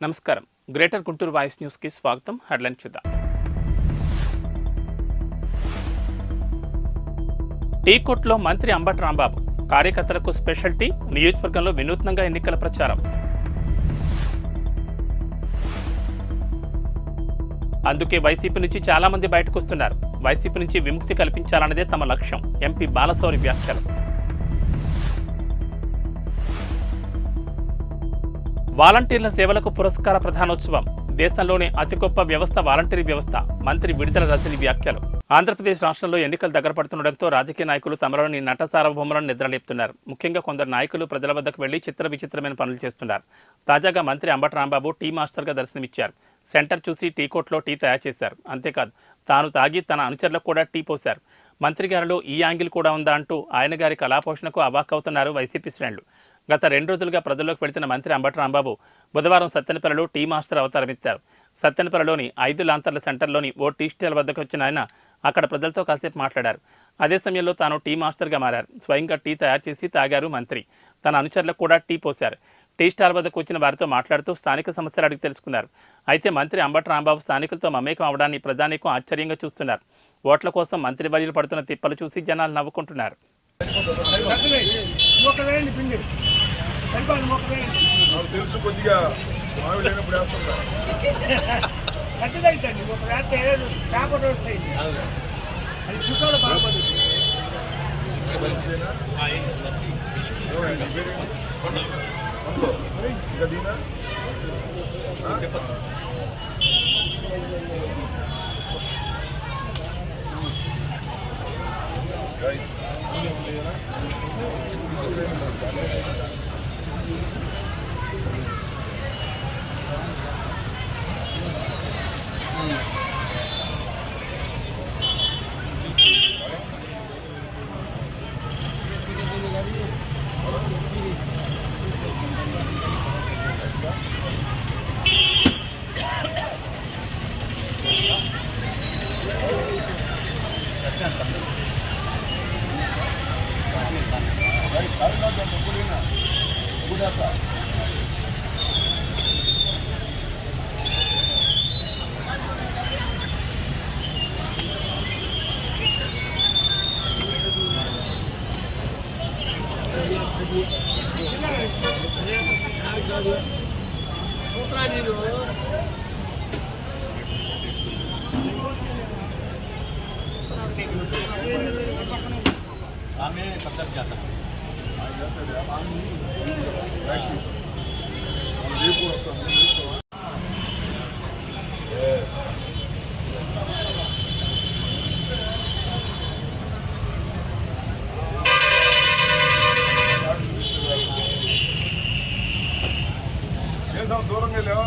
నమస్కారం. Greater Guntur voice న్యూస్కి స్వాగతం. హెడ్లైన్ చూద్దాం. టీకోట్లో మంత్రి అంబటి రాంబాబు కార్యకర్తలకు స్పెషల్ టీ, నియోజకవర్గంలో వినూత్నంగా ఎన్నికల ప్రచారం. అందుకే వైసీపీ నుంచి చాలా మంది బయటకు వస్తున్నారు. వైసీపీ నుంచి విముక్తి కల్పించాలన్నదే తమ లక్ష్యం. ఎంపీ బాలశౌరి వ్యాఖ్యలు. వాలంటీర్ల సేవలకు పురస్కార ప్రధానోత్సవం. దేశంలోనే అతి గొప్ప వ్యవస్థ వాలంటీర్ వ్యవస్థ. మంత్రి విడుదల రజని వ్యాఖ్యలు. ఆంధ్రప్రదేశ్ రాష్ట్రంలో ఎన్నికలు దగ్గర పడుతుండటంతో రాజకీయ నాయకులు తమలోని నట సార్వభౌములను నిద్రలేపుతున్నారు. ముఖ్యంగా కొందరు నాయకులు ప్రజల వద్దకు వెళ్లి చిత్ర విచిత్రమైన పనులు చేస్తున్నారు. తాజాగా మంత్రి అంబటి రాంబాబు టీ మాస్టర్గా దర్శనమిచ్చారు. సెంటర్ చూసి టీ కోట్లో టీ తయారు చేశారు. అంతేకాదు తాను తాగి తన అనుచరులకు కూడా టీ పోశారు. మంత్రి గారిలో ఈ యాంగిల్ కూడా ఉందా అంటూ ఆయన గారి కళాపోషణకు అవాక్కవుతున్నారు వైసీపీ శ్రేణులు. గత 2 రోజులుగా ప్రజల్లోకి వెళుతున్న మంత్రి అంబటి రాంబాబు బుధవారం సత్తెనపల్లిలో tea master అవతారమిచ్చారు. సత్తెనపల్లిలోని 5 లాంతర్ల సెంటర్లోని O T stall వద్దకు వచ్చిన ఆయన అక్కడ ప్రజలతో కాసేపు మాట్లాడారు. అదే సమయంలో తాను టీ మాస్టర్గా మారారు. స్వయంగా టీ తయారు చేసి తాగారు మంత్రి. తన అనుచరులకు కూడా టీ పోశారు. టీ స్టాల్ వద్దకు వచ్చిన వారితో మాట్లాడుతూ స్థానిక సమస్యలు అడిగి తెలుసుకున్నారు. అయితే మంత్రి అంబటి రాంబాబు స్థానికులతో మమేకం అవడాన్ని ప్రజానీకం ఆశ్చర్యంగా చూస్తున్నారు. ఓట్ల కోసం మంత్రి వర్యులు పడుతున్న తిప్పలు చూసి జనాలు నవ్వుకుంటున్నారు. తెలుసు కొద్దిగా మావిడైనప్పుడు కట్టుదైతండి ఒక రాత్రి చేపలు వస్తాయి అది చూసాడు బాగుపడి దూరంగా లేవా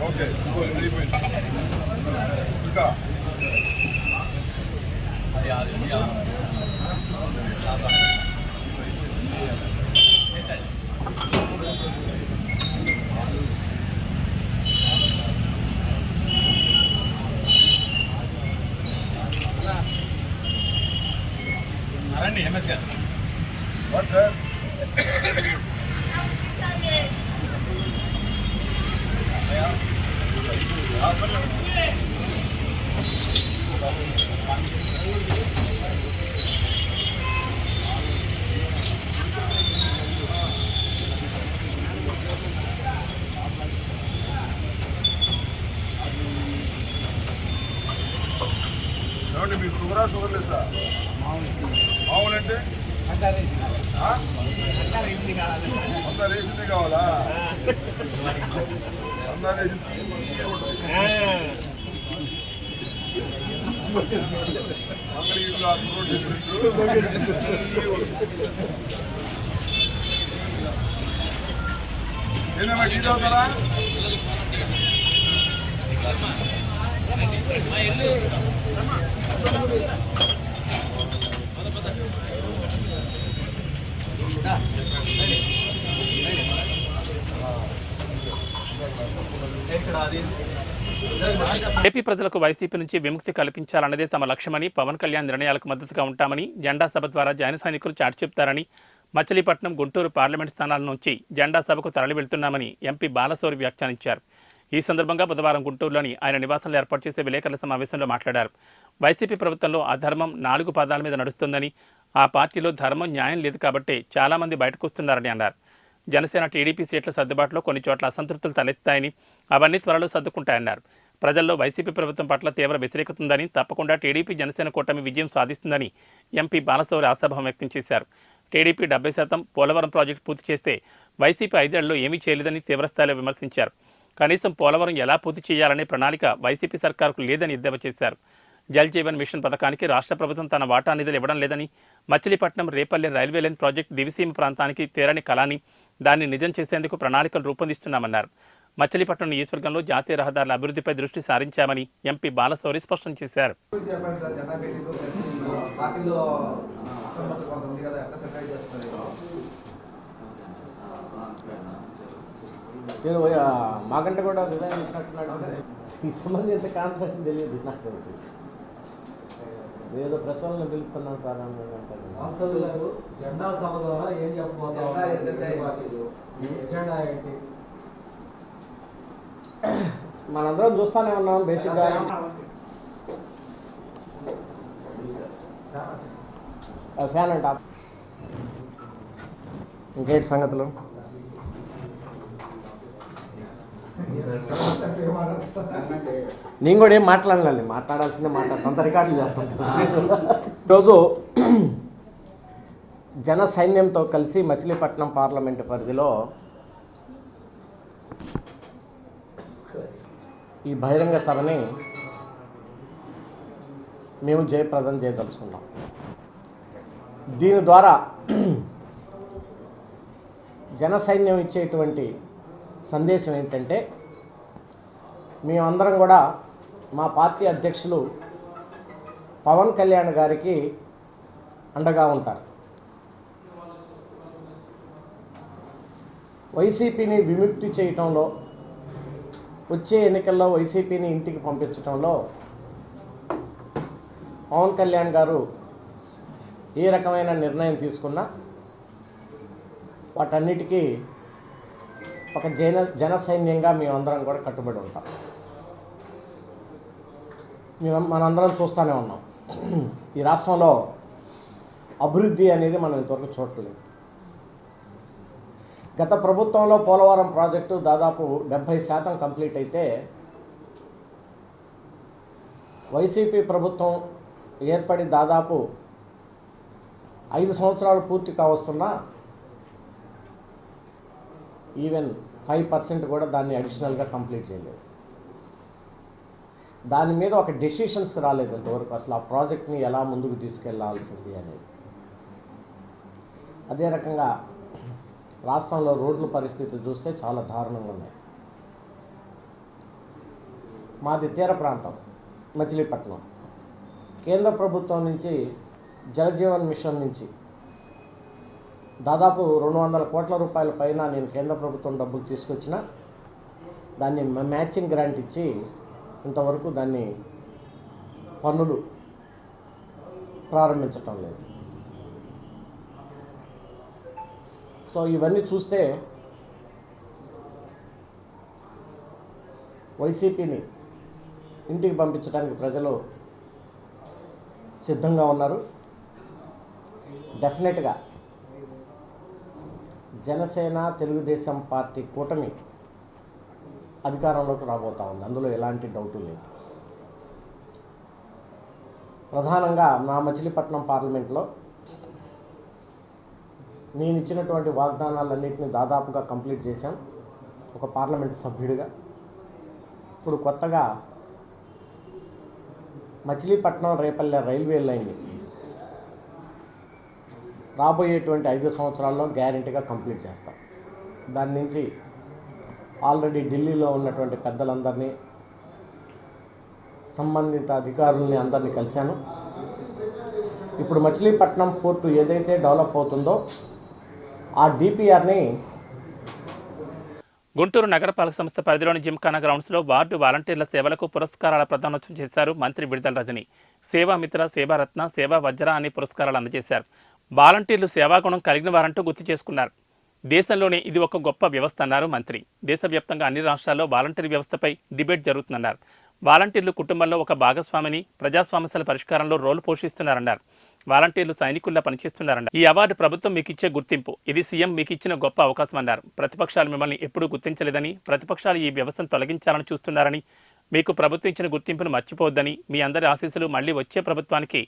ఓకే ఇంకా రండి ఎంఎస్ గారు. వాట్ సార్ ఏమంటే మీకు షుగర్ లేదా? మామూలు అంటే అంతా రేసింది కావాలా? అంతా రేసింది ఏదైనా టీ తాగుతారా? ఏపీ ప్రజలకు వైసీపీ నుంచి విముక్తి కల్పించాలన్నదే తమ లక్ష్యమని, పవన్ కళ్యాణ్ నిర్ణయాలకు మద్దతుగా ఉంటామని, జెండా సభ ద్వారా జన సైనికులు చాటి చెప్తారని, మచిలీపట్నం, గుంటూరు పార్లమెంట్ స్థానాల నుంచి జెండా సభకు తరలి వెళ్తున్నామని ఎంపీ బాలశౌరి వ్యాఖ్యానించారు. ఈ సందర్భంగా బుధవారం గుంటూరులోని ఆయన నివాసంలో ఏర్పాటు చేసే విలేకరుల సమావేశంలో మాట్లాడారు. వైసీపీ ప్రభుత్వంలో అధర్మం 4 పాదాల మీద నడుస్తుందని, ఆ పార్టీలో ధర్మం, న్యాయం లేదు కాబట్టే చాలామంది బయటకు వస్తున్నారని అన్నారు. జనసేన, టీడీపీ సీట్ల సర్దుబాటులో కొన్ని చోట్ల అసంతృప్తులు తలెత్తాయని, అవన్నీ త్వరలో సర్దుకుంటాయన్నారు. ప్రజల్లో వైసీపీ ప్రభుత్వం పట్ల తీవ్ర వ్యతిరేకత ఉందని, తప్పకుండా టీడీపీ జనసేన కూటమి విజయం సాధిస్తుందని ఎంపీ బాలశౌరి ఆశాభావం వ్యక్తం చేశారు. టీడీపీ 70% పోలవరం ప్రాజెక్టు పూర్తి చేస్తే వైసీపీ 5 ఏళ్లలో ఏమీ చేయలేదని తీవ్రస్థాయిలో విమర్శించారు. కనీసం పోలవరం ఎలా పూర్తి చేయాలనే ప్రణాళిక వైసీపీ సర్కారుకు లేదని ఎద్దేవా చేశారు. జల్ జీవన్ మిషన్ పథకానికి రాష్ట్ర ప్రభుత్వం తన వాటా నిధులు ఇవ్వడం లేదని, Machilipatnam, Repalle railway line project Diviseema ప్రాంతానికి తీరని కళని, దాన్ని నిజం చేసేందుకు ప్రణాళికలు రూపొందిస్తున్నామన్నారు. మచిలీపట్నం నియోజకవర్గంలో జాతీయ రహదారుల అభివృద్ధిపై దృష్టి సారించామని ఎంపీ బాలశౌరి స్పష్టం చేశారు. నేను మాకంటే కూడా డిజైన్ ఇచ్చినట్టున్నాడు. ఇంతమంది ఎంత కాన్ఫిడెన్స్ తెలియదు నాకు. ఏదో ప్రశ్నలను పిలుస్తున్నాను సార్ అంటే జెండా సభ ద్వారా ఏం చెప్పబోతాం, ఎజెండా ఏంటి మనందరం చూస్తూనే ఉన్నాం. బేసిక్గా ఫ్యాన్ అంట. ఇంకేంటి సంగతులు? నేను కూడా ఏం మాట్లాడాలి, మాట్లాడాల్సిన అంత రికార్డులు చేస్తాను. ఈరోజు జన సైన్యంతో కలిసి మచిలీపట్నం పార్లమెంటు పరిధిలో ఈ బహిరంగ సభని మేము జయప్రదం చేయదలుచుకున్నాం. దీని ద్వారా జన సైన్యం ఇచ్చేటువంటి సందేశం ఏంటంటే, మేమందరం కూడా మా పార్టీ అధ్యక్షులు పవన్ కళ్యాణ్ గారికి అండగా ఉంటారు. వైసీపీని విముక్తి చేయటంలో, వచ్చే ఎన్నికల్లో వైసీపీని ఇంటికి పంపించడంలో పవన్ కళ్యాణ్ గారు ఏ రకమైన నిర్ణయం తీసుకున్నా వాటన్నిటికీ ఒక జన సైన్యంగా మేమందరం కూడా కట్టుబడి ఉంటాం. మనందరం చూస్తూనే ఉన్నాం. ఈ రాష్ట్రంలో అభివృద్ధి అనేది మనం ఇంతవరకు చూడలేదు. గత ప్రభుత్వంలో పోలవరం ప్రాజెక్టు దాదాపు 70% కంప్లీట్ అయితే, వైసీపీ ప్రభుత్వం ఏర్పడి దాదాపు 5 సంవత్సరాలు పూర్తి కావస్తున్నా ఈవెన్ 5% కూడా దాన్ని అడిషనల్గా కంప్లీట్ చేయలేదు. దాని మీద ఒక డెసిషన్స్కి రాలేదు ఇంతవరకు, అసలు ఆ ప్రాజెక్ట్ని ఎలా ముందుకు తీసుకెళ్లాల్సింది అనేది. అదే రకంగా రాష్ట్రంలో రోడ్ల పరిస్థితి చూస్తే చాలా దారుణంగా ఉన్నాయి. మాది తీర ప్రాంతం మచిలీపట్నం. కేంద్ర ప్రభుత్వం నుంచి జల్ జీవన్ మిషన్ నుంచి దాదాపు 200 కోట్ల రూపాయల పైన నేను కేంద్ర ప్రభుత్వం డబ్బులు తీసుకొచ్చిన దాన్ని మ్యాచింగ్ గ్రాంట్ ఇచ్చి ఇంతవరకు దాన్ని పన్నులు ప్రారంభించటం లేదు. సో ఇవన్నీ చూస్తే వైసీపీని ఇంటికి పంపించడానికి ప్రజలు సిద్ధంగా ఉన్నారు. డెఫినెట్గా జనసేన, తెలుగుదేశం పార్టీ కూటమి అధికారంలోకి రాబోతా ఉంది, అందులో ఎలాంటి డౌటు లేదు. ప్రధానంగా నా మచిలీపట్నం పార్లమెంట్లో నేను ఇచ్చినటువంటి వాగ్దానాలన్నింటినీ దాదాపుగా కంప్లీట్ చేశాం ఒక పార్లమెంట్ సభ్యుడిగా. ఇప్పుడు కొత్తగా మచిలీపట్నం, రేపల్లె రైల్వే లైన్ని రాబోయేటువంటి 5 సంవత్సరాల్లో గ్యారెంటీగా కంప్లీట్ చేస్తాం. దాని నుంచి ఆల్రెడీ ఢిల్లీలో ఉన్నటువంటి పెద్దలందరినీ, సంబంధిత అధికారుల్ని అందరినీ కలిశాను. ఇప్పుడు మచిలీపట్నం పోర్టు ఏదైతే డెవలప్ అవుతుందో ఆ డిపిఆర్ని గుంటూరు నగరపాలక సంస్థ పరిధిలోని జిమ్ఖానా గ్రౌండ్స్లో వార్డు వాలంటీర్ల సేవలకు పురస్కారాల ప్రదానోత్సవం చేశారు మంత్రి విడుదల రజని. సేవామిత్ర, సేవారత్న, సేవా వజ్ర అనే పురస్కారాలు అందజేశారు. వాలంటీర్లు సేవాగుణం కలిగిన వారంటూ గుర్తు చేసుకున్నారు. దేశంలోనే ఇది ఒక గొప్ప వ్యవస్థ అన్నారు మంత్రి. దేశవ్యాప్తంగా అన్ని రాష్ట్రాల్లో వాలంటీర్ వ్యవస్థపై డిబేట్ జరుగుతుందన్నారు. వాలంటీర్లు కుటుంబంలో ఒక భాగస్వామిని, ప్రజా సమస్యల పరిష్కారంలో రోలు పోషిస్తున్నారన్నారు. వాలంటీర్లు సైనికుల్లా పనిచేస్తున్నారన్నారు. ఈ అవార్డు ప్రభుత్వం మీకు ఇచ్చే గుర్తింపు, ఇది సీఎం మీకు ఇచ్చిన గొప్ప అవకాశం అన్నారు. ప్రతిపక్షాలు మిమ్మల్ని ఎప్పుడూ గుర్తించలేదని, ప్రతిపక్షాలు ఈ వ్యవస్థను తొలగించాలని చూస్తున్నారని, మీకు ప్రభుత్వం ఇచ్చిన గుర్తింపును మర్చిపోవద్దని, మీ అందరి ఆశీస్సులు మళ్లీ వచ్చే ప్రభుత్వానికి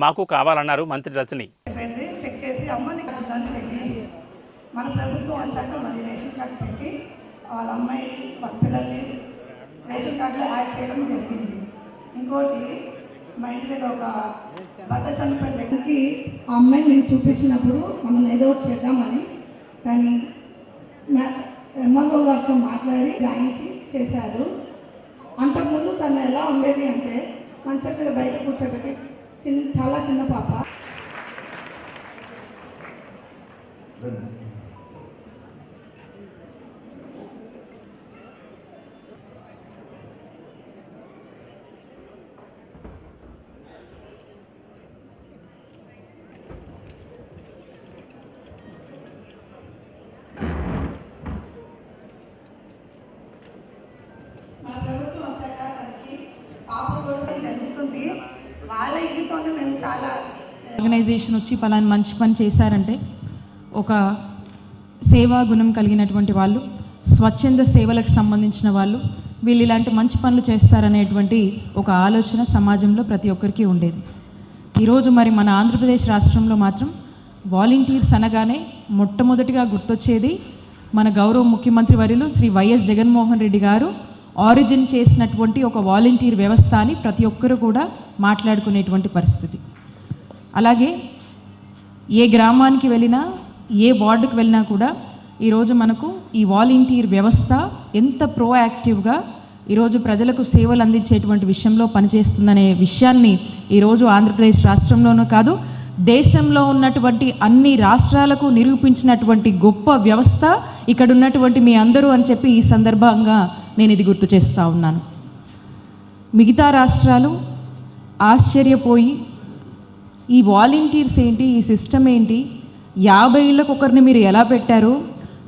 మాకు కావాలన్నారు మంత్రి రజని. చెక్ చేసి అమ్మని మన ప్రభుత్వం వచ్చాక మళ్ళీ రేషన్ కార్డు పెట్టి వాళ్ళ అమ్మాయి వాళ్ళ పిల్లల్ని రేషన్ కార్డులో యాడ్ చేయడం జరిగింది. ఇంకోటి మా ఇంటి దగ్గర ఒక భర్త చనిపోయిన వ్యక్తికి ఆ అమ్మాయిని నేను చూపించినప్పుడు మనం ఏదో చేద్దామని కానీ ఎంఆర్ఓ గారితో మాట్లాడి రాయించి చేశారు. అంతకుముందు తను ఎలా ఉండేది అంటే మంచక్కడ బయట కూర్చోబెట్టి చాలా చిన్న పాప. మన ప్రభుత్వం వచ్చాక తనకి పాప కూడా జరుగుతుంది. వాళ్ళ ఇదితోనే మేము చాలా ఆర్గనైజేషన్ వచ్చి పలానా మంచి పని చేశారంటే ఒక సేవా గుణం కలిగినటువంటి వాళ్ళు, స్వచ్ఛంద సేవలకు సంబంధించిన వాళ్ళు వీళ్ళు ఇలాంటి మంచి పనులు చేస్తారనేటువంటి ఒక ఆలోచన సమాజంలో ప్రతి ఒక్కరికి ఉండేది. ఈరోజు మరి మన ఆంధ్రప్రదేశ్ రాష్ట్రంలో మాత్రం వాలంటీర్స్ అనగానే మొట్టమొదటిగా గుర్తొచ్చేది మన గౌరవ ముఖ్యమంత్రి వర్యులు శ్రీ వైఎస్ జగన్మోహన్ రెడ్డి గారు ఆరిజిన్ చేసినటువంటి ఒక వాలంటీర్ వ్యవస్థ అని ప్రతి ఒక్కరు కూడా మాట్లాడుకునేటువంటి పరిస్థితి. అలాగే ఏ గ్రామానికి వెళ్ళినా, ఏ వార్డుకి వెళ్ళినా కూడా ఈరోజు మనకు ఈ వాలంటీర్ వ్యవస్థ ఎంత ప్రోయాక్టివ్గా ఈరోజు ప్రజలకు సేవలు అందించేటువంటి విషయంలో పనిచేస్తుందనే విషయాన్ని ఈరోజు ఆంధ్రప్రదేశ్ రాష్ట్రంలోనూ కాదు దేశంలో ఉన్నటువంటి అన్ని రాష్ట్రాలకు నిరూపించినటువంటి గొప్ప వ్యవస్థ ఇక్కడ ఉన్నటువంటి మీ అందరూ అని చెప్పి ఈ సందర్భంగా నేను ఇది గుర్తు చేస్తూ ఉన్నాను. మిగతా రాష్ట్రాలు ఆశ్చర్యపోయి ఈ వాలంటీర్స్ ఏంటి, ఈ సిస్టమ్ ఏంటి, 50 ఏళ్ళకు ఒకరిని మీరు ఎలా పెట్టారు,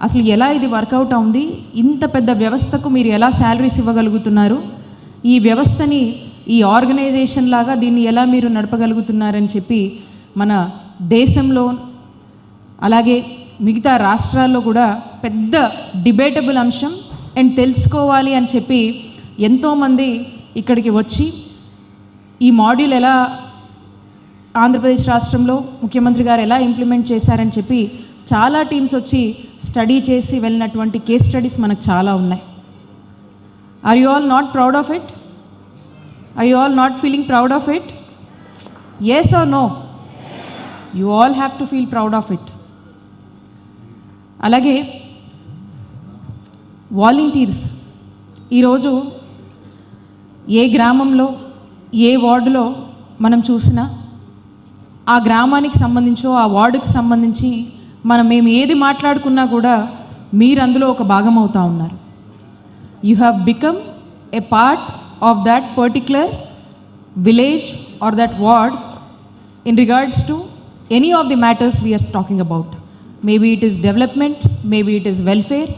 అసలు ఎలా ఇది వర్కౌట్ అవుంది, ఇంత పెద్ద వ్యవస్థకు మీరు ఎలా శాలరీస్ ఇవ్వగలుగుతున్నారు, ఈ వ్యవస్థని ఈ ఆర్గనైజేషన్ లాగా దీన్ని ఎలా మీరు నడపగలుగుతున్నారని చెప్పి మన దేశంలో అలాగే మిగతా రాష్ట్రాల్లో కూడా పెద్ద డిబేటబుల్ అంశం అండ్ తెలుసుకోవాలి అని చెప్పి ఎంతోమంది ఇక్కడికి వచ్చి ఈ మాడ్యూల్ ఎలా ఆంధ్రప్రదేశ్ రాష్ట్రంలో ముఖ్యమంత్రి గారు ఎలా ఇంప్లిమెంట్ చేశారని చెప్పి చాలా టీమ్స్ వచ్చి స్టడీ చేసి వెళ్ళినటువంటి కేస్ స్టడీస్ మనకు చాలా ఉన్నాయి. Are you all not proud of it? Are you all not feeling proud of it? yes or no? You all have to feel proud of it. అలాగే వాలంటీర్స్ ఈరోజు ఏ గ్రామంలో ఏ వార్డులో మనం చూసినా ఆ గ్రామానికి సంబంధించో ఆ వార్డుకి సంబంధించి మేము ఏది మాట్లాడుకున్నా కూడా మీరు అందులో ఒక భాగం అవుతూ ఉన్నారు. You have become a part of that particular village or that ward in regards to any of the matters we are talking about. Maybe it is development, maybe it is welfare,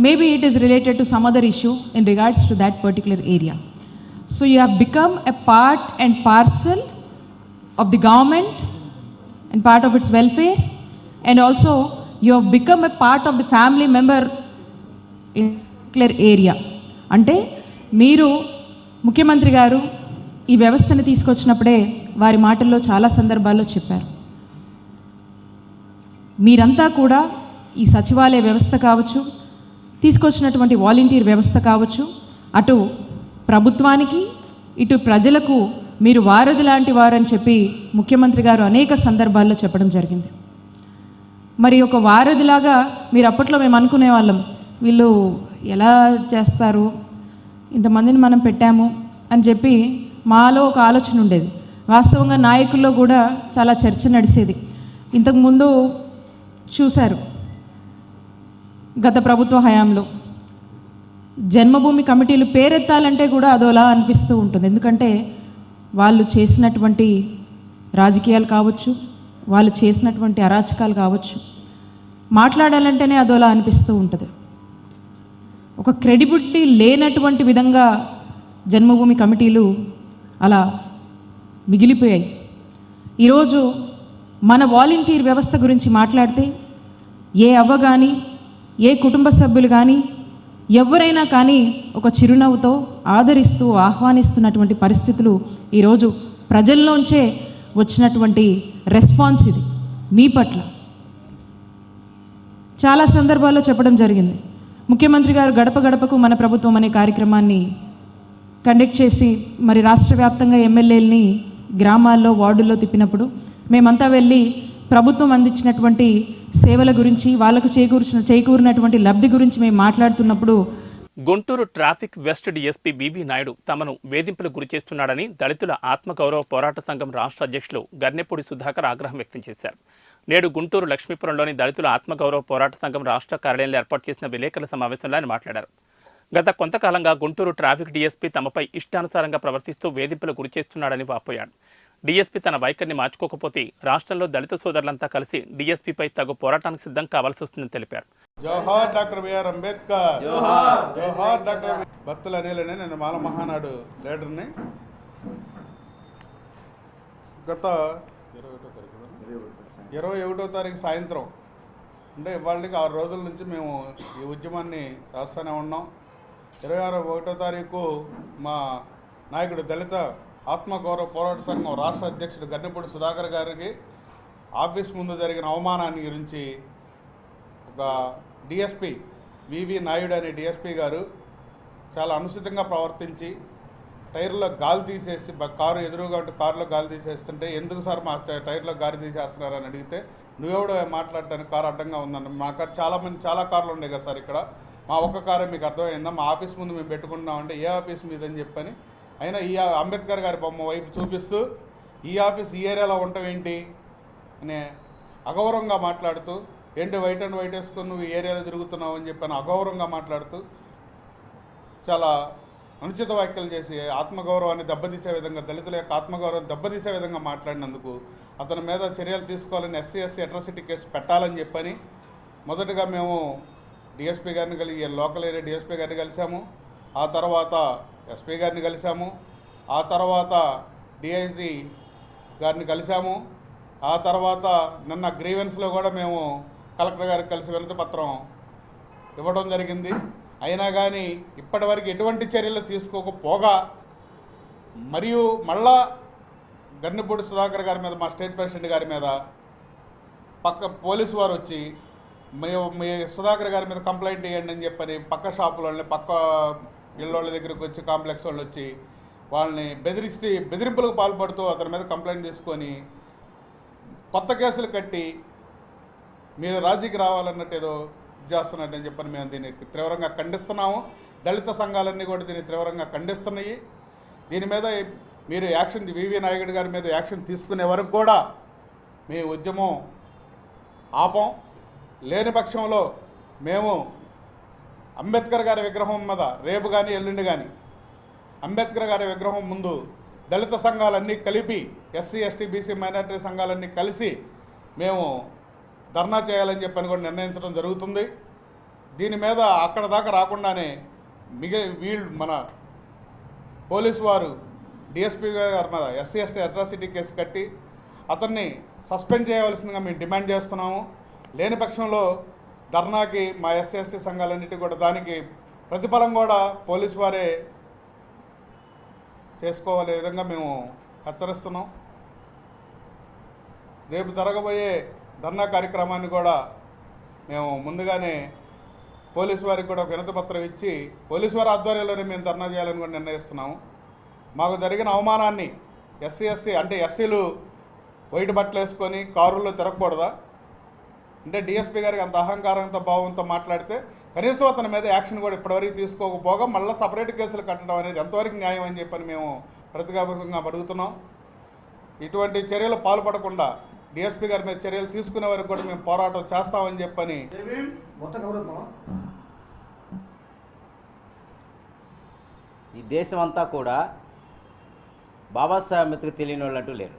maybe it is related to some other issue in regards to that particular area. So you have become a part and parcel of the government and part of its welfare, and also you have become a part of the family member in particular area. అంటే మీరు ముఖ్యమంత్రి గారు ఈ వ్యవస్థను తీసుకొచ్చినప్పుడే వారి మాటల్లో చాలా సందర్భాల్లో చెప్పారు, మీరంతా కూడా ఈ సచివాలయ వ్యవస్థ కావచ్చు, తీసుకొచ్చినటువంటి వాలంటీర్ వ్యవస్థ కావచ్చు, అటు ప్రభుత్వానికి ఇటు ప్రజలకు మీరు వారధి లాంటి వారని చెప్పి ముఖ్యమంత్రి గారు అనేక సందర్భాల్లో చెప్పడం జరిగింది. మరి ఒక వారధిలాగా మీరు అప్పట్లో మేము అనుకునే వాళ్ళం, వీళ్ళు ఎలా చేస్తారు, ఇంతమందిని మనం పెట్టాము అని చెప్పి మాలో ఒక ఆలోచన ఉండేది. వాస్తవంగా నాయకుల్లో కూడా చాలా చర్చ నడిచేది. ఇంతకుముందు చూశారు గత ప్రభుత్వ హయాంలో జన్మభూమి కమిటీలు పేరెత్తాలంటే కూడా అదోలా అనిపిస్తూ ఉంటుంది. ఎందుకంటే వాళ్ళు చేసినటువంటి రాజకీయాలు కావచ్చు, వాళ్ళు చేసినటువంటి అరాచకాలు కావచ్చు, మాట్లాడాలంటేనే అదోలా అనిపిస్తూ ఉంటుంది. ఒక క్రెడిబిలిటీ లేనటువంటి విధంగా జన్మభూమి కమిటీలు అలా మిగిలిపోయాయి. ఈరోజు మన వాలంటీర్ వ్యవస్థ గురించి మాట్లాడితే ఏ అవ్వ కానీ, ఏ కుటుంబ సభ్యులు కానీ, ఎవరైనా కానీ ఒక చిరునవ్వుతో ఆదరిస్తూ ఆహ్వానిస్తున్నటువంటి పరిస్థితులు ఈరోజు ప్రజల్లోంచే వచ్చినటువంటి రెస్పాన్స్ ఇది మీ పట్ల. చాలా సందర్భాల్లో చెప్పడం జరిగింది. ముఖ్యమంత్రి గారు గడప గడపకు మన ప్రభుత్వం అనే కార్యక్రమాన్ని కండక్ట్ చేసి మరి రాష్ట్ర వ్యాప్తంగా ఎమ్మెల్యేలని గ్రామాల్లో వార్డుల్లో తిప్పినప్పుడు మేమంతా వెళ్ళి ప్రభుత్వం అందించినటువంటి సేవల గురించి, వాళ్ళకు చేకూరినటువంటి లబ్ధి గురించి మేము మాట్లాడుతున్నప్పుడు గుంటూరు ట్రాఫిక్ వెస్ట్ డీఎస్పీ వివి నాయుడు తమను వేధింపులకు గురిచేస్తున్నాడని దళితుల ఆత్మగౌరవ పోరాట సంఘం రాష్ట్ర అధ్యక్షులు గర్నెపూడి సుధాకర్ ఆగ్రహం వ్యక్తం చేశారు. నేడు గుంటూరు లక్ష్మీపురంలోని దళితుల ఆత్మగౌరవ పోరాట సంఘం రాష్ట్ర కార్యాలయంలో ఏర్పాటు చేసిన విలేకరుల సమావేశంలో ఆయన మాట్లాడారు. గత కొంతకాలంగా గుంటూరు ట్రాఫిక్ డీఎస్పీ తమపై ఇష్టానుసారంగా ప్రవర్తిస్తూ వేధింపులకు గురిచేస్తున్నాడని వాపోయాడు. డీఎస్పీ తన వైఖరిని మార్చుకోకపోతే రాష్ట్రంలో దళిత సోదరులంతా కలిసి డీఎస్పీపై తగు పోరాటానికి సిద్ధం కావాల్సి వస్తుందని తెలిపారు. జోహార్ డాక్టర్ బిఆర్ అంబేద్కర్, జోహార్ జోహార్ డాక్టర్ భక్తుల అనిలని నేను మాల మహానాడు లీడర్ని. గత 21వ తారీఖు సాయంత్రం అంటే ఇవాళకి 6 రోజుల నుంచి మేము ఈ ఉద్యమాన్ని చేస్తూనే ఉన్నాం. 26వ తారీఖు మా నాయకుడు దళిత ఆత్మగౌరవ పోరాట సంఘం రాష్ట్ర అధ్యక్షుడు గర్నెపూడి సుధాకర్ గారికి ఆఫీస్ ముందు జరిగిన అవమానాన్ని గురించి ఒక డిఎస్పీ వివి నాయుడు అనే డిఎస్పీ గారు చాలా అనుచితంగా ప్రవర్తించి టైర్లో గాలి తీసేసి కారు ఎదురుగా ఉంటే కారులో గాలి తీసేస్తుంటే ఎందుకు సార్ మా టైర్లో గాలి తీసేస్తున్నారని అడిగితే నువ్వెవడో మాట్లాడటానికి కారు అడ్డంగా ఉందన్న. మా కారు చాలా కార్లు ఉన్నాయి కదా సార్, ఇక్కడ మా ఒక్క కారే మీకు అర్థమైందా, మా ఆఫీస్ ముందు మేము పెట్టుకుంటున్నామంటే ఏ ఆఫీస్ మీదని చెప్పని అయినా ఈ అంబేద్కర్ గారి బొమ్మ వైపు చూపిస్తూ ఈ ఆఫీస్ ఈ ఏరియాలో ఉండటం ఏంటి అనే అగౌరవంగా మాట్లాడుతూ, ఏంటి వైట్ అండ్ వైట్ వేసుకొని నువ్వు ఈ ఏరియాలో తిరుగుతున్నావు అని చెప్పని అగౌరవంగా మాట్లాడుతూ చాలా అనుచిత వ్యాఖ్యలు చేసి ఆత్మగౌరవాన్ని దెబ్బతీసే విధంగా, దళితుల యొక్క ఆత్మగౌరవం దెబ్బతీసే విధంగా మాట్లాడినందుకు అతని మీద చర్యలు తీసుకోవాలని ఎస్సీ అట్రాసిటీ కేసు పెట్టాలని చెప్పని మొదటగా మేము డిఎస్పీ గారిని లోకల్ ఏరియా డిఎస్పీ గారిని కలిసాము. ఆ తర్వాత ఎస్పీ గారిని కలిసాము. ఆ తర్వాత డిఐజీ గారిని కలిసాము. ఆ తర్వాత నిన్న గ్రీవెన్స్లో కూడా మేము కలెక్టర్ గారికి కలిసి వినతి పత్రం ఇవ్వడం జరిగింది. అయినా కానీ ఇప్పటివరకు ఎటువంటి చర్యలు తీసుకోకపోగా మరియు మళ్ళా గర్నెపూడి సుధాకర్ గారి మీద, మా స్టేట్ ప్రెసిడెంట్ గారి మీద పక్క పోలీసు వారు వచ్చి మీ సుధాకర్ గారి మీద కంప్లైంట్ ఇవ్వండి అని చెప్పని పక్క షాపులని పక్క ఇళ్ళ దగ్గరకు వచ్చి కాంప్లెక్స్ వాళ్ళు వచ్చి వాళ్ళని బెదిరింపులకు పాల్పడుతూ అతని మీద కంప్లైంట్ తీసుకొని కొత్త కేసులు కట్టి మీరు రాజీకి రావాలన్నట్టు ఏదో చేస్తున్నట్టని చెప్పని మేము దీన్ని తీవ్రంగా ఖండిస్తున్నాము. దళిత సంఘాలన్నీ కూడా దీన్ని తీవ్రంగా ఖండిస్తున్నాయి. దీని మీద మీరు యాక్షన్ వివి నాయుడు గారి మీద యాక్షన్ తీసుకునే వరకు కూడా మీ ఉద్యమం ఆపం. లేని పక్షంలో మేము అంబేద్కర్ గారి విగ్రహం మీద రేపు కానీ ఎల్లుండి కానీ అంబేద్కర్ గారి విగ్రహం ముందు దళిత సంఘాలన్నీ కలిపి ఎస్సీ ఎస్టీ బీసీ మైనారిటీ సంఘాలన్నీ కలిసి మేము ధర్నా చేయాలని చెప్పని కూడా నిర్ణయించడం జరుగుతుంది. దీని మీద అక్కడ దాకా రాకుండానే వీళ్ళు మన పోలీసు వారు డిఎస్పీ గారి మీద ఎస్సీ ఎస్టీ అట్రాసిటీ కేసు కట్టి అతన్ని సస్పెండ్ చేయవలసిందిగా మేము డిమాండ్ చేస్తున్నాము. లేని పక్షంలో ధర్నాకి మా ఎస్సీ ఎస్టీ సంఘాలన్నిటి కూడా దానికి ప్రతిఫలం కూడా పోలీసు వారే చేసుకోవాలనే విధంగా మేము హెచ్చరిస్తున్నాం. రేపు జరగబోయే ధర్నా కార్యక్రమాన్ని కూడా మేము ముందుగానే పోలీసు వారికి కూడా ఒక వినతి పత్రం ఇచ్చి పోలీసు వారి ఆధ్వర్యంలోనే మేము ధర్నా చేయాలని కూడా నిర్ణయిస్తున్నాము. మాకు జరిగిన అవమానాన్ని ఎస్సీ అంటే ఎస్సీలు వైట్ బట్టలు వేసుకొని కారుల్లో తిరగకూడదా అంటే డిఎస్పీ గారికి అంత అహంకారంతో భావంతో మాట్లాడితే కనీసం అతని మీద యాక్షన్ కూడా ఇప్పటివరకు తీసుకోకపోగా మళ్ళీ సపరేట్ కేసులు కట్టడం అనేది ఎంతవరకు న్యాయం అని చెప్పని మేము ప్రతిజ్ఞాపూర్వకంగా అడుగుతున్నాం. ఇటువంటి చర్యలు పాల్పడకుండా డిఎస్పీ గారి మీద చర్యలు తీసుకునే వరకు కూడా మేము పోరాటం చేస్తామని చెప్పని ఈ దేశం అంతా కూడా బాబాసాహెబ్ అంబేద్కర్ తెలియని వాళ్ళు అంటూ లేరు.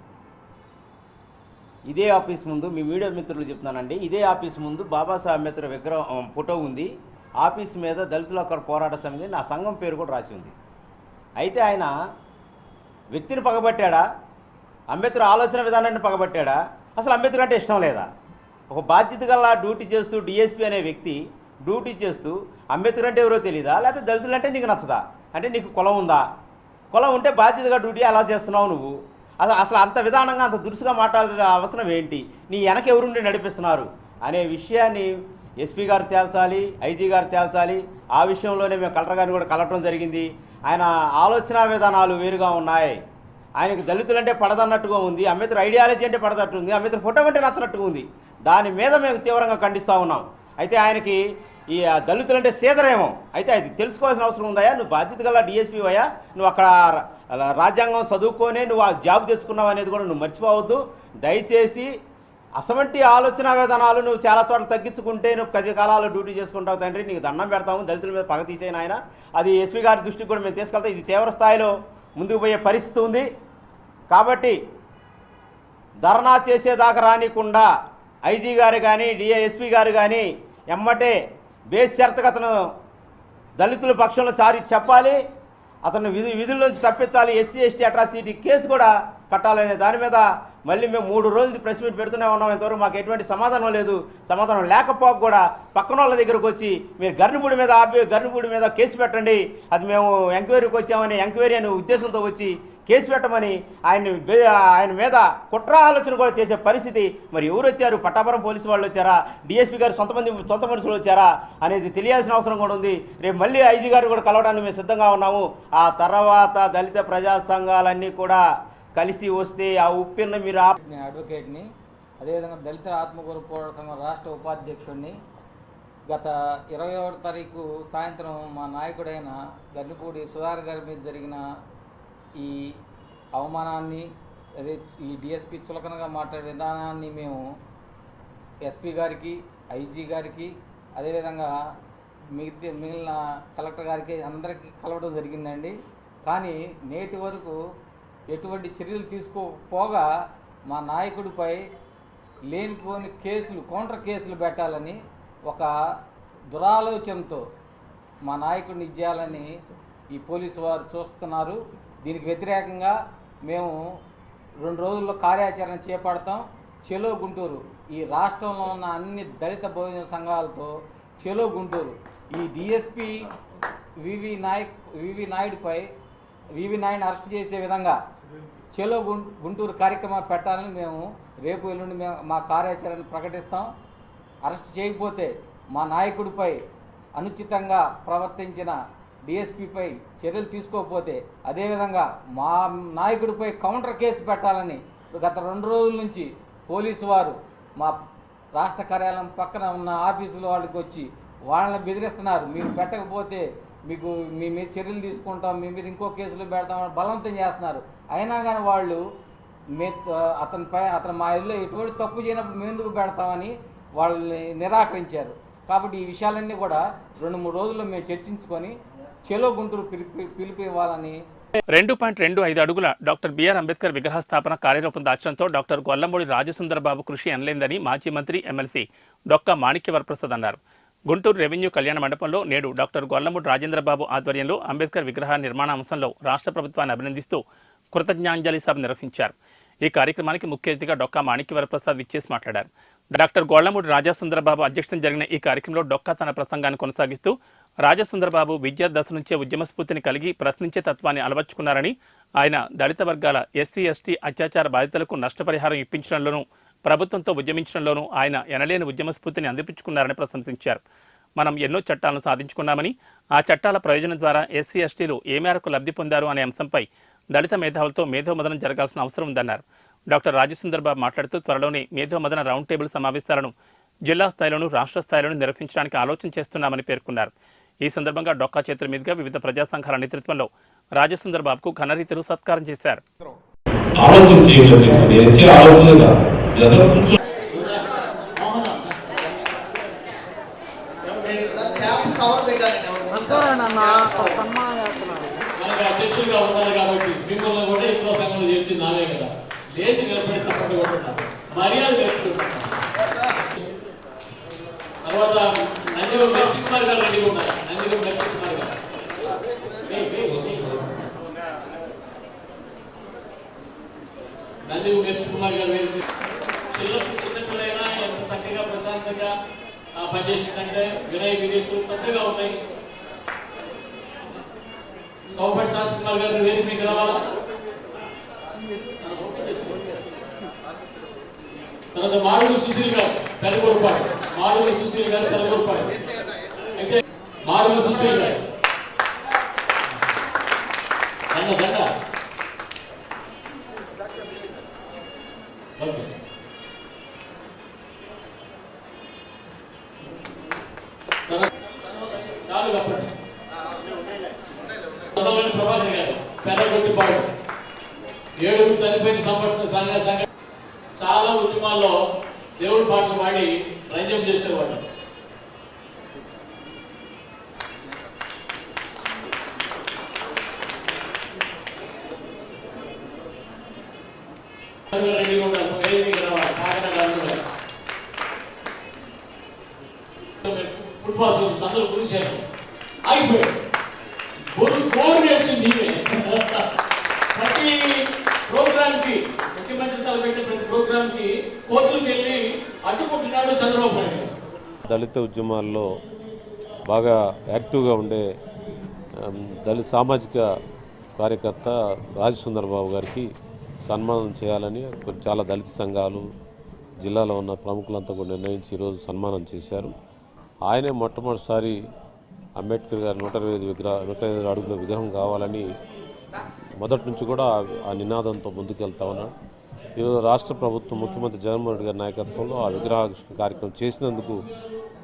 ఇదే ఆఫీస్ ముందు మీ మీడియా మిత్రులు చెప్తున్నానండి, ఇదే ఆఫీస్ ముందు బాబాసాహెబ్ అంబేద్కర్ విగ్రహం ఫోటో ఉంది. ఆఫీస్ మీద దళితుల హక్కుల పోరాట సమితి నా సంఘం పేరు కూడా రాసి ఉంది. అయితే ఆయన వ్యక్తిని పగబట్టాడా, అంబేద్కర్ ఆలోచన విధానాన్ని పగబట్టాడా, అసలు అంబేద్కర్ అంటే ఇష్టం లేదా? ఒక బాధ్యత గల డ్యూటీ చేస్తూ డిఎస్పీ అనే వ్యక్తి డ్యూటీ చేస్తూ అంబేద్కర్ అంటే ఎవరో తెలియదా, లేకపోతే దళితులు అంటే నీకు నచ్చదా? అంటే నీకు కులం ఉందా? కులం ఉంటే బాధ్యతగా డ్యూటీ అలా చేస్తున్నావు నువ్వు. అసలు అంత విధానంగా అంత దురుసుగా మాట్లాడాల్సిన అవసరం ఏంటి? నీ వెనక ఎవరుండి నడిపిస్తున్నారు అనే విషయాన్ని ఎస్పీ గారు తేల్చాలి, ఐజీ గారు తేల్చాలి. ఆ విషయంలోనే మేము కలెక్టర్ గారిని కూడా కలవటం జరిగింది. ఆయన ఆలోచన విధానాలు వేరుగా ఉన్నాయి. ఆయనకు దళితులంటే పడదన్నట్టుగా ఉంది, అంబేద్కర్ ఐడియాలజీ అంటే పడదట్టు ఉంది, అంబేద్కర్ ఫోటో అంటే నచ్చినట్టుగా ఉంది. దాని మీద మేము తీవ్రంగా ఖండిస్తూ ఉన్నాం. అయితే ఆయనకి ఈ దళితులంటే సీదరేమో, అయితే అది తెలుసుకోవాల్సిన అవసరం ఉందాయా? నువ్వు బాధ్యత గల డిఎస్పీ అయ్యా, నువ్వు అక్కడ రాజ్యాంగం చదువుకొనే నువ్వు ఆ జాబ్ తెచ్చుకున్నావు అనేది కూడా నువ్వు మర్చిపోవద్దు. దయచేసి అసమంటి ఆలోచన విధానాలు నువ్వు చాలా చోట్ల తగ్గించుకుంటే నువ్వు 10 కాలాలు డ్యూటీ చేసుకుంటావు తండ్రి, నీకు దండం పెడతాము, దళితుల మీద పగ తీసేయను ఆయన. అది ఎస్పీ గారి దృష్టికి కూడా మేము తీసుకెళ్తాం. ఇది తీవ్ర స్థాయిలో ముందుకు పోయే పరిస్థితి ఉంది. కాబట్టి ధర్నా చేసేదాకా రానికుండా ఐజీ గారు కానీ ఎస్పీ గారు కానీ ఎమ్మటే బేషరతుగా అతను దళితుల పక్షంలో సారి చెప్పాలి, అతను విధుల నుంచి తప్పించాలి, ఎస్సీ ఎస్టీ అట్రాసిటీ కేసు కూడా కట్టాలనే దాని మీద మళ్ళీ మేము 3 రోజులు ప్రెస్ మీట్ పెడుతూనే ఉన్నాం. ఇంతవరకు మాకు ఎటువంటి సమాధానం లేదు. సమాధానం లేకపోక కూడా పక్కన వాళ్ళ దగ్గరకు వచ్చి మీరు గర్నిపూడి మీద కేసు పెట్టండి, అది మేము ఎంక్వైరీకి వచ్చామని ఎంక్వైరీ అనే ఉద్దేశంతో వచ్చి కేసు పెట్టమని ఆయన మీద కుట్ర ఆలోచన కూడా చేసే పరిస్థితి. మరి ఎవరు వచ్చారు? పట్టాపురం పోలీసు వాళ్ళు వచ్చారా, డిఎస్పీ గారు సొంత మనుషులు వచ్చారా అనేది తెలియాల్సిన అవసరం కూడా ఉంది. రేపు మళ్ళీ ఐజీ గారు కూడా కలవడానికి మేము సిద్ధంగా ఉన్నాము. ఆ తర్వాత దళిత ప్రజా సంఘాలన్నీ కూడా కలిసి వస్తే ఆ ఉప్పిన్న మీరు నేను అడ్వకేట్ని, అదేవిధంగా దళిత ఆత్మగౌరవ పోరాట సంఘం రాష్ట్ర ఉపాధ్యక్షుడిని. గత 21వ తారీఖు సాయంత్రం మా నాయకుడైన గర్నిపూడి సుధాకర్ గారి మీద జరిగిన ఈ అవమానాన్ని, అదే ఈ డిఎస్పీ చులకనగా మాట్లాడే విధానాన్ని మేము ఎస్పీ గారికి, ఐజీ గారికి, అదేవిధంగా మిగిలిన కలెక్టర్ గారికి అందరికీ కలవడం జరిగిందండి. కానీ నేటి వరకు ఎటువంటి చర్యలు తీసుకోపోగా మా నాయకుడిపై లేనిపోని కేసులు, కౌంటర్ కేసులు పెట్టాలని ఒక దురాలోచనతో మా నాయకుడిని ఇచ్చేయాలని ఈ పోలీసు వారు చూస్తున్నారు. దీనికి వ్యతిరేకంగా మేము 2 రోజుల్లో కార్యాచరణ చేపడతాం. చెలో గుంటూరు, ఈ రాష్ట్రంలో ఉన్న అన్ని దళిత బహుజన సంఘాలతో చెలో గుంటూరు, ఈ డిఎస్పీ వివి నాయుడిని అరెస్ట్ చేసే విధంగా చెలో గుంటూరు కార్యక్రమం పెట్టాలని మేము రేపు ఎల్లుండి మా కార్యాచరణ ప్రకటిస్తాం. అరెస్ట్ చేయకపోతే మా నాయకుడిపై అనుచితంగా ప్రవర్తించిన డిఎస్పీపై చర్యలు తీసుకోకపోతే, అదేవిధంగా మా నాయకుడిపై కౌంటర్ కేసు పెట్టాలని గత 2 రోజుల నుంచి పోలీసు వారు మా రాష్ట్ర కార్యాలయం పక్కన ఉన్న ఆఫీసుల వాళ్ళకి వచ్చి వాళ్ళని బెదిరిస్తున్నారు. మీరు పెట్టకపోతే మీకు మీ మీద చర్యలు తీసుకుంటాం, మీ మీద ఇంకో కేసులు పెడతామని బలవంతం చేస్తున్నారు. అయినా కానీ వాళ్ళు అతను మా ఇల్లు ఎటువంటి తప్పు చేయనప్పుడు మేము ఎందుకు పెడతామని వాళ్ళని నిరాకరించారు. కాబట్టి ఈ విషయాలన్నీ కూడా 2-3 రోజుల్లో మేము చర్చించుకొని చెలో గుంటూరు పిలుపు ఇవ్వాలని 2.25 అడుగుల డాక్టర్ బిఆర్ అంబేద్కర్ విగ్రహ స్థాపన కార్యరూపం దాచడంతో డాక్టర్ గొల్లమూడి రాజసుందరబాబు కృషి ఎనలేందని మాజీ మంత్రి ఎమ్మెల్సీ డొక్కా మాణిక్య వరప్రసాద్ అన్నారు. గుంటూరు రెవెన్యూ కళ్యాణ మండపంలో నేడు డాక్టర్ గొల్లమూడి రాజేంద్రబాబు ఆధ్వర్యంలో అంబేద్కర్ విగ్రహ నిర్మాణ అంశంలో రాష్ట్ర ప్రభుత్వాన్ని అభినందిస్తూ కృతజ్ఞాంజలి సభ నిర్వహించారు. ఈ కార్యక్రమానికి ముఖ్య అతిథిగా డొక్కా మాణిక్య వరప్రసాద్ విచ్చేసి మాట్లాడారు. డాక్టర్ గొల్లమూడి రాజసుందరబాబు అధ్యక్షతన జరిగిన ఈ కార్యక్రమంలో డొక్కా తన ప్రసంగాన్ని కొనసాగిస్తూ రాజసుందరబాబు విద్యా దశ నుంచే ఉద్యమ స్ఫూర్తిని కలిగి ప్రశ్నించే తత్వాన్ని అలవర్చుకున్నారని, ఆయన దళిత వర్గాల ఎస్సీ ఎస్టీ అత్యాచార బాధితులకు నష్టపరిహారం ఇప్పించడంలోనూ ప్రభుత్వంతో ఉద్యమించడంలోనూ ఆయన ఎనలేని ఉద్యమ స్ఫూర్తిని అందిపించుకున్నారని ప్రశంసించారు. మనం ఎన్నో చట్టాలను సాధించుకున్నామని, ఆ చట్టాల ప్రయోజనం ద్వారా ఎస్సీ ఎస్టీలు ఏ మేరకు లబ్ధి పొందారు అనే అంశంపై దళిత మేధావులతో మేధోమదనం జరగాల్సిన అవసరం ఉందన్నారు. డాక్టర్ రాజసుందరబాబు మాట్లాడుతూ త్వరలోనే మేధోమదన రౌండ్ టేబుల్ సమావేశాలను జిల్లా స్థాయిలోనూ రాష్ట్ర స్థాయిలోనూ నిర్వహించడానికి ఆలోచన చేస్తున్నామని పేర్కొన్నారు. ఈ సందర్భంగా డొక్కా చేతుల మీదుగా వివిధ ప్రజా సంఘాల నేతృత్వంలో రాజసుందర్ బాబుకు ఘనరీతిలో సత్కారం చేశారు. ఆలోచన చేయగలిగింది ఆలోచనగా మనకు అధ్యక్షులుగా ఉన్నారు కాబట్టి మిమ్మల్ని కూడా ఎక్కువ సంఘంలో చేర్చి నావే కదా లేచి నిలబడి తప్పట్టు కొట్టున్నారు మర్యాద తెచ్చుకుంటున్నారు. తర్వాత నందిగం నరసింహార్ గారు రెడీగా ఉన్నారు. నందిగం నరసింహార్ గారు నందిగం నరసింహార్ గారు చిన్నపిల్లైనా ఎంత చక్కగా ప్రశాంతంగా పనిచేసిందంటే వినయ విధేయులు చక్కగా ఉన్నాయి. సౌభట్ శాంత్ కుమార్ గారు వేదిక మీకు రావాలా. తర్వాత మాడుగుల సుశీల్ గారు పెదగొరపాడు. మాడుగుల సుశీల్ గారు పెదగొరపాడు. అయితే మాడుగుల సుశీల్ గారు దండ ఓకే. చాలు కప్పండి. ప్రభాకర్ గారు పెద్దగొట్టిపాడు. 7 చనిపోయిన సంఘ చాలా ఉద్యమాల్లో దేవుడి పాటలు పాడి రంజం చేసేవాడు. రెడీగా ఉండాలి. ఫుట్బాల్ అందరూ గురిశారు ఆగిపోయాడు. కోఆర్డినేషన్ ప్రతి ప్రోగ్రామ్ కి ముఖ్యమంత్రి తలపెట్టిన ప్రతి ప్రోగ్రామ్ కి కోర్టులకు వెళ్ళి అడ్డుకుంటున్నాడు చంద్రబాబు నాయుడు. దళిత ఉద్యమాల్లో బాగా యాక్టివ్గా ఉండే దళిత సామాజిక కార్యకర్త రాజసుందర్ బాబు గారికి సన్మానం చేయాలని చాలా దళిత సంఘాలు జిల్లాలో ఉన్న ప్రముఖులంతా కూడా నిర్ణయించి ఈరోజు సన్మానం చేశారు. ఆయనే మొట్టమొదటిసారి అంబేద్కర్ గారు 125 అడుగుల విగ్రహం కావాలని మొదటి నుంచి కూడా ఆ నినాదంతో ముందుకెళ్తా ఉన్నాడు. ఈరోజు రాష్ట్ర ప్రభుత్వం ముఖ్యమంత్రి జగన్మోహన్ రెడ్డి గారి నాయకత్వంలో ఆ విగ్రహావిష్కరణ కార్యక్రమం చేసినందుకు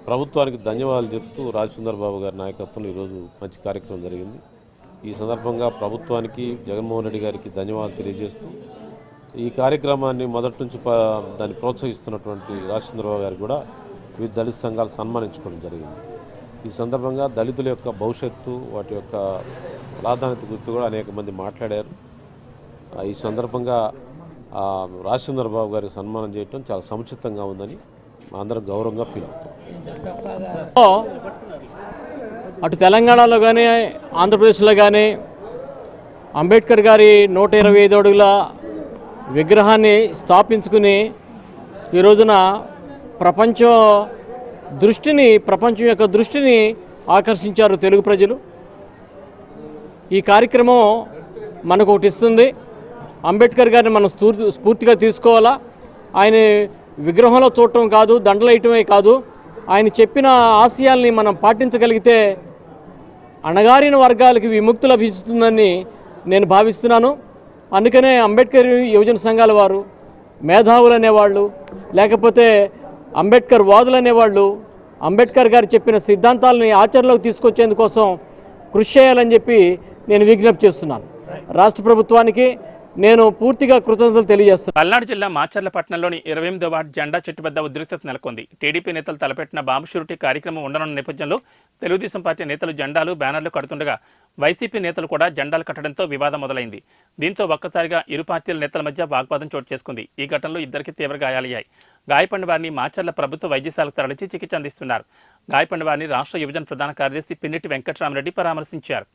ప్రభుత్వానికి ధన్యవాదాలు చెప్తూ రాజసుందర్ బాబు గారి నాయకత్వంలో ఈరోజు మంచి కార్యక్రమం జరిగింది. ఈ సందర్భంగా ప్రభుత్వానికి జగన్మోహన్ రెడ్డి గారికి ధన్యవాదాలు తెలియజేస్తూ ఈ కార్యక్రమాన్ని మొదటి నుంచి దాన్ని ప్రోత్సహిస్తున్నటువంటి రాజసుందర్ బాబు గారికి కూడా వివిధ దళిత సంఘాలు సన్మానించుకోవడం జరిగింది. ఈ సందర్భంగా దళితుల యొక్క భవిష్యత్తు వాటి యొక్క ప్రాధాన్యత గురించి కూడా అనేక మంది మాట్లాడారు. ఈ సందర్భంగా రాజసుందర్ బాబు గారికి సన్మానం చేయడం చాలా సముచితంగా ఉందని అందరం గౌరవంగా ఫీల్ అవుతాం. అటు తెలంగాణలో కానీ ఆంధ్రప్రదేశ్లో కానీ అంబేద్కర్ గారి 125 అడుగుల విగ్రహాన్ని స్థాపించుకుని ఈ రోజున ప్రపంచం యొక్క దృష్టిని ఆకర్షించారు తెలుగు ప్రజలు. ఈ కార్యక్రమం మనకు ఒకటి ఇస్తుంది. అంబేద్కర్ గారిని మనం స్ఫూర్తిగా తీసుకోవాలా. ఆయన విగ్రహంలో చూడటం కాదు, దండలేయటమే కాదు, ఆయన చెప్పిన ఆశయాల్ని మనం పాటించగలిగితే అణగారిన వర్గాలకి విముక్తి లభిస్తుందని నేను భావిస్తున్నాను. అందుకనే అంబేద్కర్ యువజన సంఘాల వారు, మేధావులు అనేవాళ్ళు, లేకపోతే అంబేద్కర్ వాదులు అనేవాళ్ళు అంబేద్కర్ గారు చెప్పిన సిద్ధాంతాలని ఆచరణలోకి తీసుకొచ్చేందుకోసం కృషి చేయాలని చెప్పి నేను విజ్ఞప్తి చేస్తున్నాను. రాష్ట్ర ప్రభుత్వానికి నేను పూర్తిగా కృతజ్ఞతలు తెలియజేస్తున్నాను. పల్నాడు జిల్లా మాచర్లపట్నంలోని 28వ వార్డు జెండా చెట్టు వద్ద ఉద్రిక్తత నెలకొంది. టీడీపీ నేతలు తలపెట్టిన బాంబు షూరిటీ కార్యక్రమం ఉండనున్న నేపథ్యంలో తెలుగుదేశం పార్టీ నేతలు జెండాలు, బ్యానర్లు కడుతుండగా వైసీపీ నేతలు కూడా జెండాలు కట్టడంతో వివాదం మొదలైంది. దీంతో ఒక్కసారిగా ఇరు పార్టీల నేతల మధ్య వాగ్వాదం చోటు చేసుకుంది. ఈ ఘటనలో ఇద్దరికి తీవ్ర గాయాలయ్యాయి. గాయపడిన వారిని మాచర్ల ప్రభుత్వ వైద్యశాలకు తరలించి చికిత్స అందిస్తున్నారు. గాయపడిన వారిని రాష్ట్ర యువజన ప్రధాన కార్యదర్శి పిన్నిటి వెంకటరామరెడ్డి పరామర్శించారు.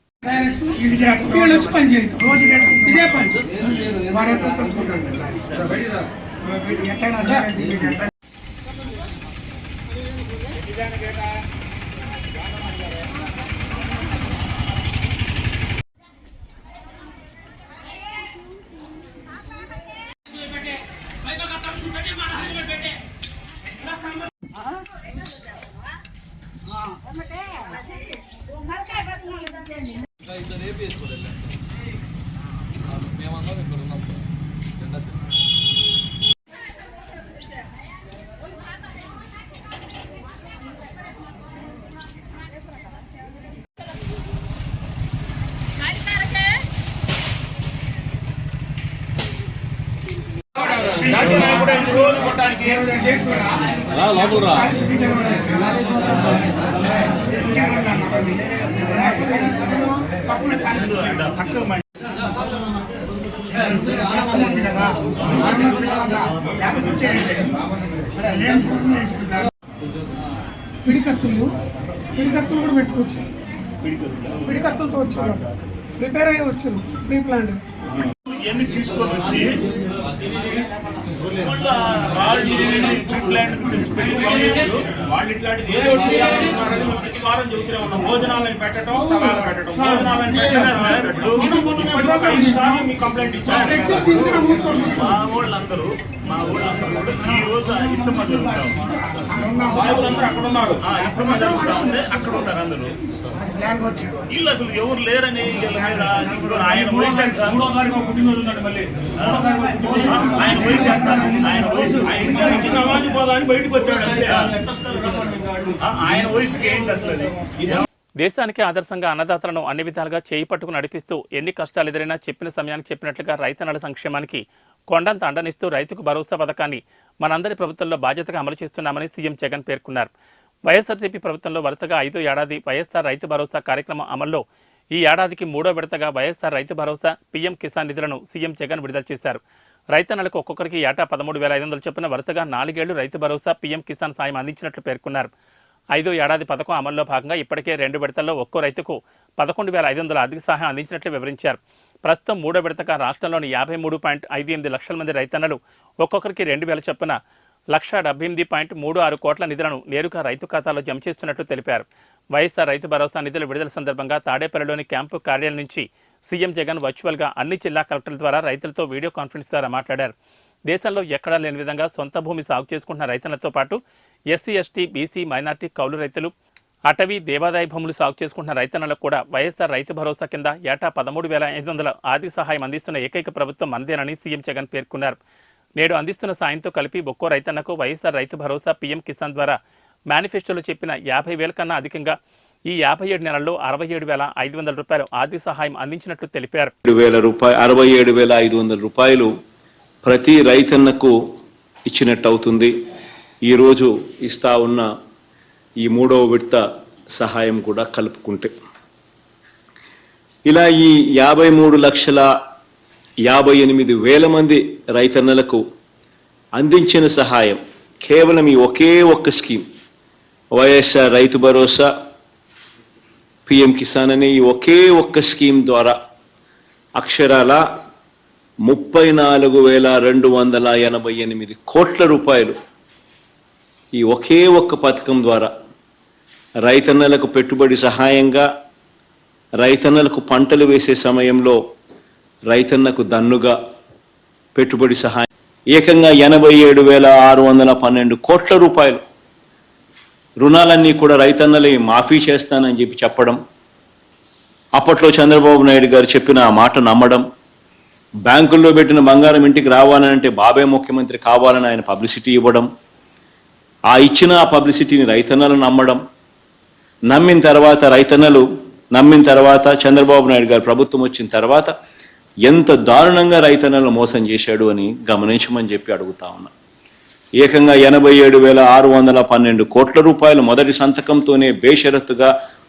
మేమన్నా ఇక్కడ ఉన్నాం. రోజు కొట్టడానికి పిడికత్తులు కూడా పెట్టుకోవచ్చు. పిడికత్తులతో వచ్చారు, ప్రిపేర్ అయ్యి వచ్చారు, ప్రీ ప్లాంట్ ఇవన్నీ తీసుకొని వచ్చి వాళ్ళు తెచ్చిపెట్టి వాళ్ళు ఇట్లాంటిది ఏదో ఒకటి చేయాలనుకున్నారని మేము ప్రతి వారం చెబుతూనే ఉన్నాం. భోజనాలను పెట్టడం, తలాలు పెట్టడం, భోజనాలను పెట్టడం. మీ కంప్లైంట్ ఇచ్చారు. మా వాళ్ళందరూ కూడా ఈ రోజు ఇస్తమా జరుగుతాం. సాయిబులందరూ అక్కడ ఉన్నారు. ఇస్తమా జరుగుతా ఉంటే అక్కడ ఉన్నారు అందరూ. వీళ్ళు అసలు ఎవరు లేరని వీళ్ళ మీద ఇప్పుడు ఆయన వయసు ఎంత, ఆయన వయసు ఎంత, ఆయన వయసు నమాజ్ పోదాని బయటకు వచ్చాడు. ఆయన వయసుకి ఏంటి అసలు అది? దేశానికి ఆదర్శంగా అన్నదాతలను అన్ని విధాలుగా చేయి పట్టుకు నడిపిస్తూ ఎన్ని కష్టాలు ఎదురైనా చెప్పిన సమయానికి చెప్పినట్లుగా రైతన్నల సంక్షేమానికి కొండంత అండనిస్తూ రైతుకు భరోసా పథకాన్ని మనందరి ప్రభుత్వంలో బాధ్యతగా అమలు చేస్తున్నామని సీఎం జగన్ పేర్కొన్నారు. వైఎస్ఆర్సీపీ ప్రభుత్వంలో వరుసగా 5వ ఏడాది వైఎస్ఆర్ రైతు భరోసా కార్యక్రమం అమల్లో ఈ ఏడాదికి 3వ విడతగా వైఎస్ఆర్ రైతు భరోసా, పీఎం కిసాన్ నిధులను సీఎం జగన్ విడుదల చేశారు. రైతన్నలకు ఒక్కొక్కరికి ఏటా 13,500 చొప్పున వరుసగా 4 ఏళ్లు రైతు భరోసా, పీఎం కిసాన్ సాయం అందించినట్లు పేర్కొన్నారు. 5వ ఏడాది పథకం అమల్లో భాగంగా ఇప్పటికే 2 విడతల్లో ఒక్కో రైతుకు 11,500 ఆర్థిక సహాయం అందించినట్లు వివరించారు. ప్రస్తుతం 3వ విడతగా రాష్ట్రంలోని 53.58 లక్షల మంది రైతన్నలు ఒక్కొక్కరికి 2,000 చొప్పున 178.36 కోట్ల నిధులను నేరుగా రైతు ఖాతాలో జమ చేస్తున్నట్లు తెలిపారు. వైఎస్ఆర్ రైతు భరోసా నిధుల విడుదల సందర్భంగా తాడేపల్లిలోని క్యాంపు కార్యాలయం నుంచి సీఎం జగన్ వర్చువల్గా అన్ని జిల్లా కలెక్టర్ల ద్వారా రైతులతో వీడియో కాన్ఫరెన్స్ ద్వారా మాట్లాడారు. దేశంలో ఎక్కడా లేని విధంగా సొంత భూమి సాగు చేసుకుంటున్న రైతులతో పాటు ఎస్సీ, ఎస్టీ, బీసీ, మైనార్టీ, కౌలు రైతులు, అటవీ, దేవాదాయ భూములు సాగు చేసుకుంటున్న రైతన్నలకు కూడా వైఎస్ఆర్ రైతు భరోసా కింద ఏటా 13,500 ఆర్థిక సహాయం అందిస్తున్న ఏకైక ప్రభుత్వం మనదేనని సీఎం జగన్ పేర్కొన్నారు. నేడు అందిస్తున్న సాయంతో కలిపి ఒక్కో రైతన్నకు వైఎస్ఆర్ రైతు భరోసా, పీఎం కిసాన్ ద్వారా మేనిఫెస్టోలో చెప్పిన 50,000 కన్నా అధికంగా ఈ 57 నెలల్లో 67,500 రూపాయలు ఆర్థిక సహాయం అందించినట్లు తెలిపారు. 67,500 రూపాయలు ప్రతి రైతన్నకు ఇచ్చినట్టు అవుతుంది. ఈరోజు ఇస్తా ఉన్న ఈ 3వ విడత సహాయం కూడా కలుపుకుంటే ఇలా ఈ 53,58,000 మంది రైతన్నలకు అందించిన సహాయం కేవలం ఈ ఒకే ఒక్క స్కీమ్ వైఎస్ఆర్ రైతు భరోసా, పీఎం కిసాన్ అనే ఈ ఒకే ఒక్క స్కీమ్ ద్వారా అక్షరాల 34,288 కోట్ల రూపాయలు ఈ ఒకే ఒక్క పథకం ద్వారా రైతన్నలకు పెట్టుబడి సహాయంగా, రైతన్నలకు పంటలు వేసే సమయంలో రైతన్నకు దన్నుగా పెట్టుబడి సహాయం ఏకంగా 87,612 కోట్ల రూపాయలు రుణాలన్నీ కూడా రైతన్నలే మాఫీ చేస్తానని చెప్పడం, అప్పట్లో చంద్రబాబు నాయుడు గారు చెప్పిన ఆ మాట నమ్మడం, బ్యాంకుల్లో పెట్టిన బంగారం ఇంటికి రావాలంటే బాబే ముఖ్యమంత్రి కావాలని ఆయన పబ్లిసిటీ ఇవ్వడం, ఆ ఇచ్చిన ఆ పబ్లిసిటీని రైతన్నలు నమ్మడం, నమ్మిన తర్వాత చంద్రబాబు నాయుడు గారు ప్రభుత్వం వచ్చిన తర్వాత ఎంత దారుణంగా రైతన్నలను మోసం చేశాడు అని గమనించమని చెప్పి అడుగుతా ఉన్నా. ఏకంగా 87,612 కోట్ల రూపాయలు మొదటి సంతకంతోనే బేషరతుగా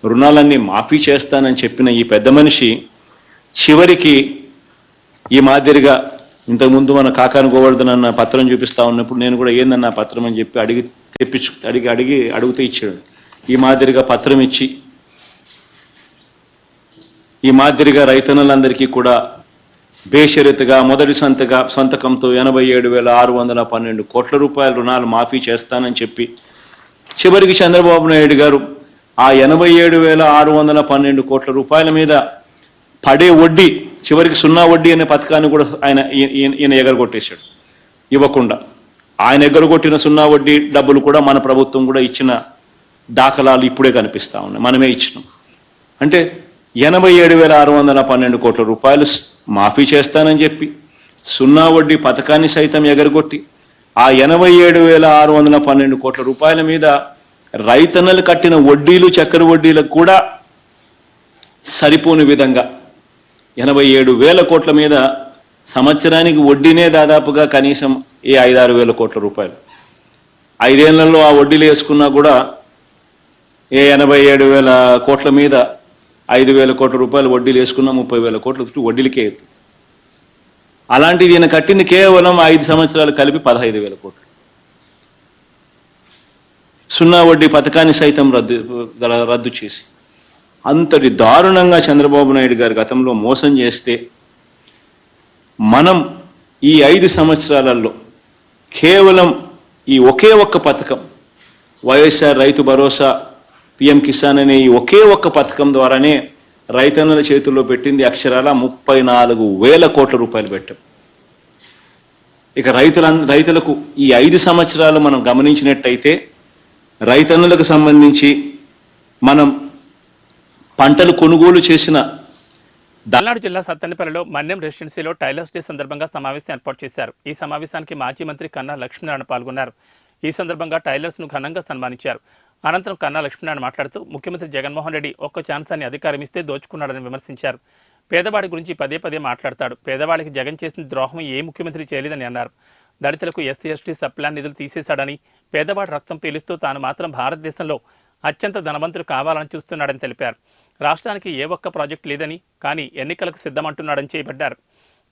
రుణాలన్నీ మాఫీ చేస్తానని చెప్పిన ఈ పెద్ద మనిషి చివరికి ఈ మాదిరిగా ఇంతకుముందు మన కాకాని గోవర్ధన్ అన్న పత్రం చూపిస్తా ఉన్నప్పుడు నేను కూడా ఏందన్న పత్రం అని చెప్పి అడిగితే ఇచ్చాడు. ఈ మాదిరిగా పత్రం ఇచ్చి ఈ మాదిరిగా రైతన్నలందరికీ కూడా బేషరతుగా మొదటి సంతకంతో 87,612 కోట్ల రూపాయల రుణాలు మాఫీ చేస్తానని చెప్పి చివరికి చంద్రబాబు నాయుడు గారు ఆ 87,612 కోట్ల రూపాయల మీద పడే వడ్డీ, చివరికి 0 వడ్డీ అనే పథకాన్ని కూడా ఈయన ఎగరగొట్టేశాడు. ఇవ్వకుండా ఆయన ఎగరగొట్టిన 0 వడ్డీ డబ్బులు కూడా మన ప్రభుత్వం కూడా ఇచ్చిన దాఖలాలు ఇప్పుడే కనిపిస్తా ఉన్నాయి. మనమే ఇచ్చినాం. అంటే 87,612 కోట్ల రూపాయలు మాఫీ చేస్తానని చెప్పి 0 వడ్డీ పథకాన్ని సైతం ఎగరగొట్టి ఆ 87,612 కోట్ల రూపాయల మీద రైతన్నలు కట్టిన వడ్డీలు, చక్కెర వడ్డీలకు కూడా సరిపోని విధంగా 87,000 కోట్ల మీద సంవత్సరానికి వడ్డీనే దాదాపుగా కనీసం ఈ 5-6 వేల కోట్ల రూపాయలు. 5 ఏళ్లలో ఆ వడ్డీలు వేసుకున్నా కూడా 87,000 కోట్ల మీద 5,000 కోట్ల రూపాయలు వడ్డీలు వేసుకున్నా 30,000 కోట్ల వడ్డీలకే అవుతుంది. అలాంటిది ఈయన కట్టింది కేవలం 5 సంవత్సరాలు కలిపి 15,000 కోట్లు. సున్నా వడ్డీ పథకాన్ని సైతం రద్దు చేసి అంతటి దారుణంగా చంద్రబాబు నాయుడు గారు గతంలో మోసం చేస్తే మనం ఈ 5 సంవత్సరాలలో కేవలం ఈ ఒకే ఒక్క పథకం వైఎస్ఆర్ రైతు భరోసా, పిఎం కిసాన్ అనే ఈ ఒకే ఒక్క పథకం ద్వారానే రైతన్నల చేతుల్లో పెట్టింది అక్షరాల 34,000 కోట్ల రూపాయలు పెట్టాం. ఇక రైతులకు ఈ 5 సంవత్సరాలు మనం గమనించినట్టయితే రైతన్నులకు సంబంధించి మనం పంటలు కొనుగోలు చేసిన పల్నాడు జిల్లా సత్తెనపల్లిలో మన్యం రెసిడెన్సీలో టైలర్స్ డే సందర్భంగా సమావేశం ఏర్పాటు చేశారు. ఈ సమావేశానికి మాజీ మంత్రి కన్నా లక్ష్మీనారాయణ పాల్గొన్నారు. ఈ సందర్భంగా టైలర్స్ను ఘనంగా సన్మానించారు. అనంతరం కన్నా లక్ష్మీనారాయణ మాట్లాడుతూ ముఖ్యమంత్రి జగన్మోహన్ రెడ్డి ఒక్క ఛాన్స్ అని అధికారం ఇస్తే దోచుకున్నాడని విమర్శించారు. పేదవాడి గురించి పదే పదే మాట్లాడతాడు. పేదవాడికి జగన్ చేసిన ద్రోహం ఏ ముఖ్యమంత్రి చేయలేదని అన్నారు. దళితులకు ఎస్సీ ఎస్టీ సప్లాన్ నిధులు తీసేశాడని, పేదవాడి రక్తం పీలుస్తూ తాను మాత్రం భారతదేశంలో అత్యంత ధనవంతులు కావాలని చూస్తున్నాడని తెలిపారు. రాష్ట్రానికి ఏ ఒక్క ప్రాజెక్టు లేదని, కానీ ఎన్నికలకు సిద్ధమంటున్నాడని చేపట్టారు.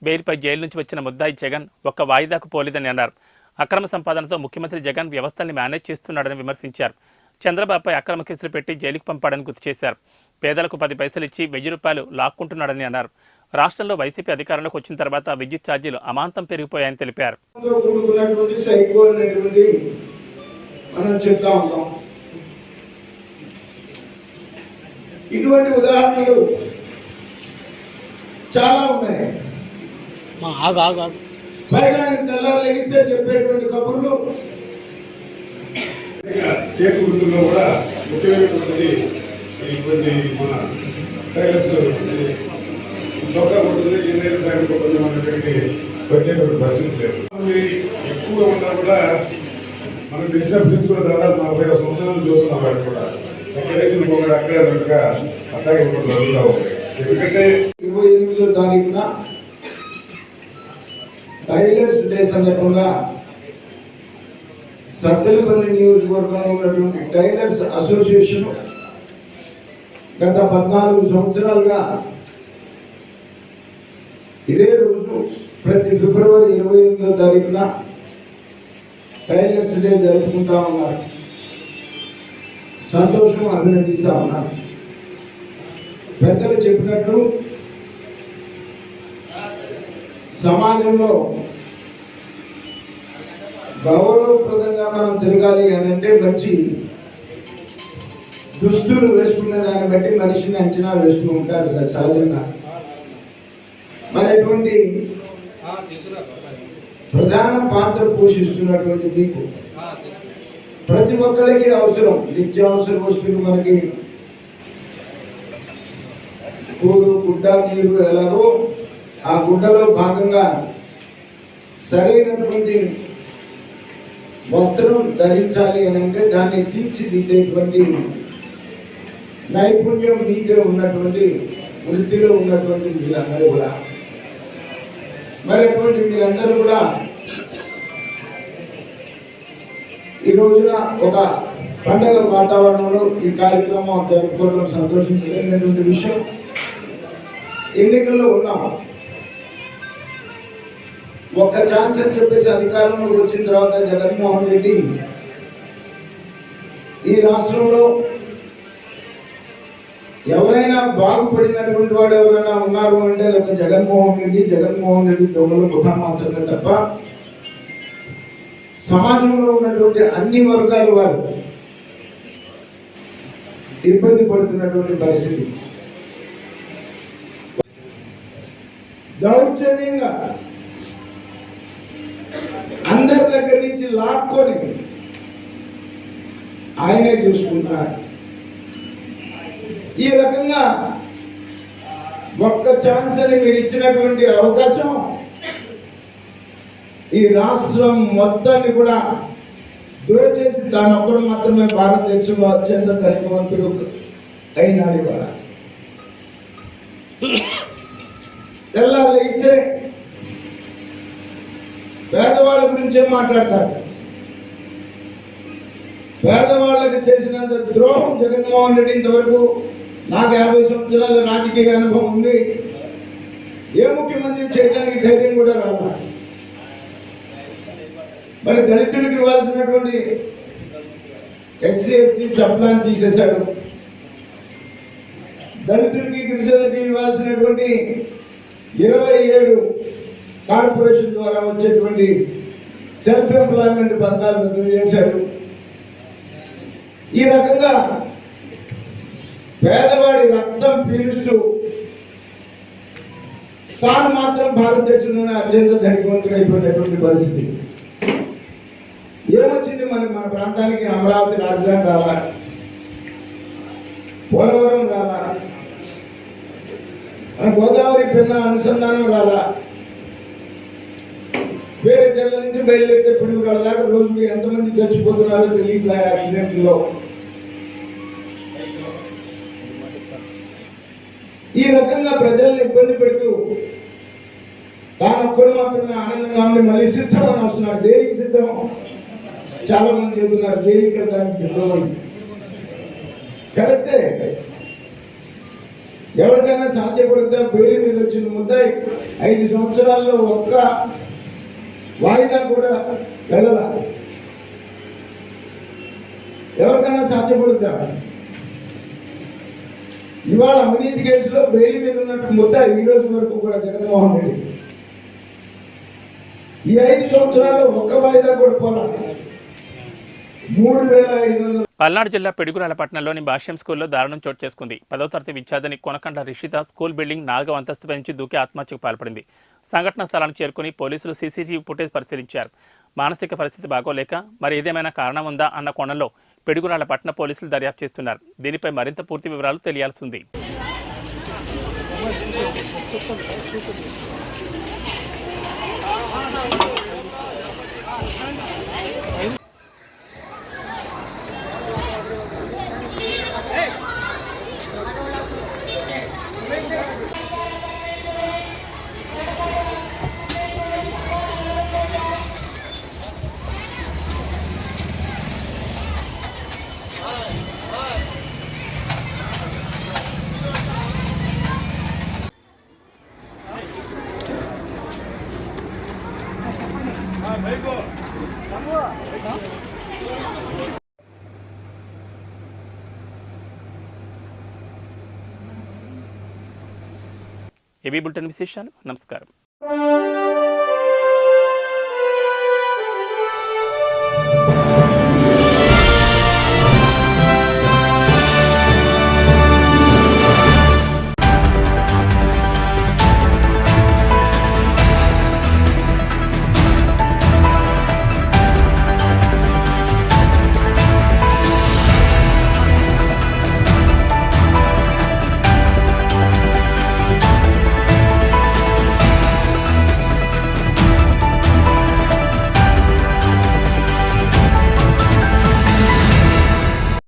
బెయిల్పై జైలు నుంచి వచ్చిన ముద్దాయి జగన్ ఒక్క వాయిదాకు పోలేదని అన్నారు. అక్రమ సంపాదనతో ముఖ్యమంత్రి జగన్ వ్యవస్థల్ని మేనేజ్ చేస్తున్నాడని విమర్శించారు. చంద్రబాబుపై అక్రమ కేసులు పెట్టి జైలుకు పంపాడని గుర్తు చేశారు. పేదలకు 10 పైసలు ఇచ్చి 1,000 రూపాయలు లాక్కుంటున్నాడని అన్నారు. రాష్ట్రంలో వైసీపీ అధికారంలోకి వచ్చిన తర్వాత విద్యుత్ ఛార్జీలు అమాంతం పెరిగిపోయాయని తెలిపారు. ఇటువంటి ఉదాహరణలు చాలా ఉన్నాయి. పైగా ఆయన తెల్లారు లెగిస్తే చెప్పేటువంటి కబుర్లు చేకూరులో కూడా ముఖ్యమైనటువంటి ఇటువంటి మన టైలర్స్ చౌకా ఉంటుంది. ఏదైనా టైంలో కొంచెం మనకి వచ్చేటువంటి పరిస్థితి లేదు. ఎక్కువగా ఉన్నా కూడా మనకు తెలిసిన ఫ్రిడ్జ్ కూడా దాదాపు 40 సంవత్సరాలు చూస్తున్నాం. వాడు కూడా ఎక్కడైతే ఇంకొకటి అక్కడే ఉన్నట్టుగా అట్లాగే ఇప్పుడు జరుగుతూ ఉంటాయి. ఎందుకంటే 28వ తారీఖున టైలర్స్ డే సందర్భంగా సత్తెనపల్లి నియోజకవర్గంలో ఉన్నటువంటి టైలర్స్ అసోసియేషన్ గత 14 సంవత్సరాలుగా ఇదే రోజు ప్రతి ఫిబ్రవరి 28వ తారీఖున టైలర్స్ డే జరుపుకుంటా ఉన్నారు. సంతోషం, అభినందిస్తా ఉన్నారు. పెద్దలు చెప్పినట్లు సమాజంలో గౌరవప్రదంగా మనం తిరగాలి అని అంటే మంచి దుస్తులు వేసుకున్న దాన్ని బట్టి మనిషిని అంచనా వేస్తూ ఉంటారు సహజంగా. మరి అటువంటి ప్రధాన పాత్ర పోషిస్తున్నటువంటి మీకు ప్రతి ఒక్కరికి అవసరం, నిత్యావసర వస్తువులు మనకి కూడు, గుడ్డ, నీరు ఎలాగో ఆ గుడ్డలో భాగంగా సరైనటువంటి వస్త్రం ధరించాలి అని అంటే దాన్ని తీర్చిదిద్దేటువంటి నైపుణ్యం మీదే ఉన్నటువంటి వృత్తిలో ఉన్నటువంటి మీరందరూ కూడా, మరి అటువంటి మీరందరూ కూడా ఈ రోజున ఒక పండగ వాతావరణంలో ఈ కార్యక్రమం జరుపుకోవడం సంతోషించలేనటువంటి విషయం. ఎన్నికల్లో ఉన్నాము. ఒక్క ఛాన్స్ అని చెప్పేసి అధికారంలోకి వచ్చిన తర్వాత జగన్మోహన్ రెడ్డి ఈ రాష్ట్రంలో ఎవరైనా బాగుపడినటువంటి వాడు ఎవరైనా ఉన్నారు అంటే అది ఒక జగన్మోహన్ రెడ్డి దొంగల ముఖం మాత్రమే తప్ప సమాజంలో ఉన్నటువంటి అన్ని వర్గాల వారు ఇబ్బంది పడుతున్నటువంటి పరిస్థితి. దౌర్జన్యంగా అందరి దగ్గర నుంచి లాక్కొని ఆయనే చూసుకుంటున్నారు. ఈ రకంగా ఒక్క ఛాన్స్ అని మీరు ఇచ్చినటువంటి అవకాశం ఈ రాష్ట్రం మొత్తాన్ని కూడా దోచేసి తాను ఒక్కడు మాత్రమే భారతదేశంలో అత్యంత ధనవంతుడు అయినాడు. ఇవాళ తెల్లారు లేస్తే పేదవాళ్ళ గురించే మాట్లాడతారు. పేదవాళ్ళకి చేసినంత ద్రోహం జగన్మోహన్ రెడ్డి ఇంతవరకు, నాకు 50 సంవత్సరాల రాజకీయ అనుభవం ఉంది, ఏ ముఖ్యమంత్రి చేయడానికి ధైర్యం కూడా రాదు. మరి దళితులకు ఇవ్వాల్సినటువంటి ఎస్సీ ఎస్టీ సబ్ ప్లాన్ తీసేశాడు. దళితులకి గిరిజనులకి ఇవ్వాల్సినటువంటి 27 కార్పొరేషన్ ద్వారా వచ్చేటువంటి సెల్ఫ్ ఎంప్లాయ్మెంట్ పథకాలు రద్దు చేశాడు. ఈ రకంగా పేదవాడి రక్తం పీలుస్తూ తాను మాత్రం భారతదేశంలోనే అత్యంత ధనికవంతుడు అయిపోయినటువంటి పరిస్థితి. ఏమొచ్చింది మనకి? మన ప్రాంతానికి అమరావతి రాజధాని రాలా, పోలవరం రాలా, మన గోదావరి పెన్నా అనుసంధానం రాలా, వేరే జిల్లా నుంచి బయలుదేరితే పిడుగురాళ్ళ దాకా రోజుకి ఎంతమంది చచ్చిపోతున్నారో తెలియట్లే యాక్సిడెంట్లో. ఈ రకంగా ప్రజల్ని ఇబ్బంది పెడుతూ తాను ఒక్కడు మాత్రమే ఆనందంగా ఉండి మళ్ళీ సిద్ధం అని వస్తున్నాడు. దేనికి సిద్ధం? చాలా మంది చెబుతున్నారు జైలుకి వెళ్ళడానికి సిద్ధం అని. కరెక్టే, ఎవరికైనా సాధ్యపడుతుందా? బెయిల్ మీద వచ్చిన ముద్దాయి 5 సంవత్సరాల్లో ఒక్క వాయిదా కూడా వెళ్ళాల. ఎవరికైనా సాధ్యపడుతుందా? ఇవాళ అవినీతి కేసులో బెయిల్ మీద ఉన్నట్టు ముద్దాయి ఈ రోజు వరకు కూడా జగన్మోహన్ రెడ్డి ఈ 5 సంవత్సరాల్లో ఒక్క వాయిదా కూడా పోలా. 3,500. పల్నాడు జిల్లా పిడుగురాల పట్టణంలోని భాష్యం స్కూల్లో దారుణం చోటు చేసుకుంది. 10వ తరగతి విద్యార్థిని కొనకండ్ల రిషిత స్కూల్ బిల్డింగ్ 4వ అంతస్తు నుంచి దూకి ఆత్మహత్యకు పాల్పడింది. సంఘటన స్థలానికి చేరుకుని పోలీసులు సీసీటీవీ ఫుటేజ్ పరిశీలించారు. మానసిక పరిస్థితి బాగోలేక మరి ఏదేమైనా కారణం ఉందా అన్న కోణంలో పిడుగురాల పట్టణ పోలీసులు దర్యాప్తు చేస్తున్నారు. దీనిపై మరింత పూర్తి వివరాలు తెలియాల్సి ఉంది. ఏబీ బులెటిన్ విశేషాలు. నమస్కారం.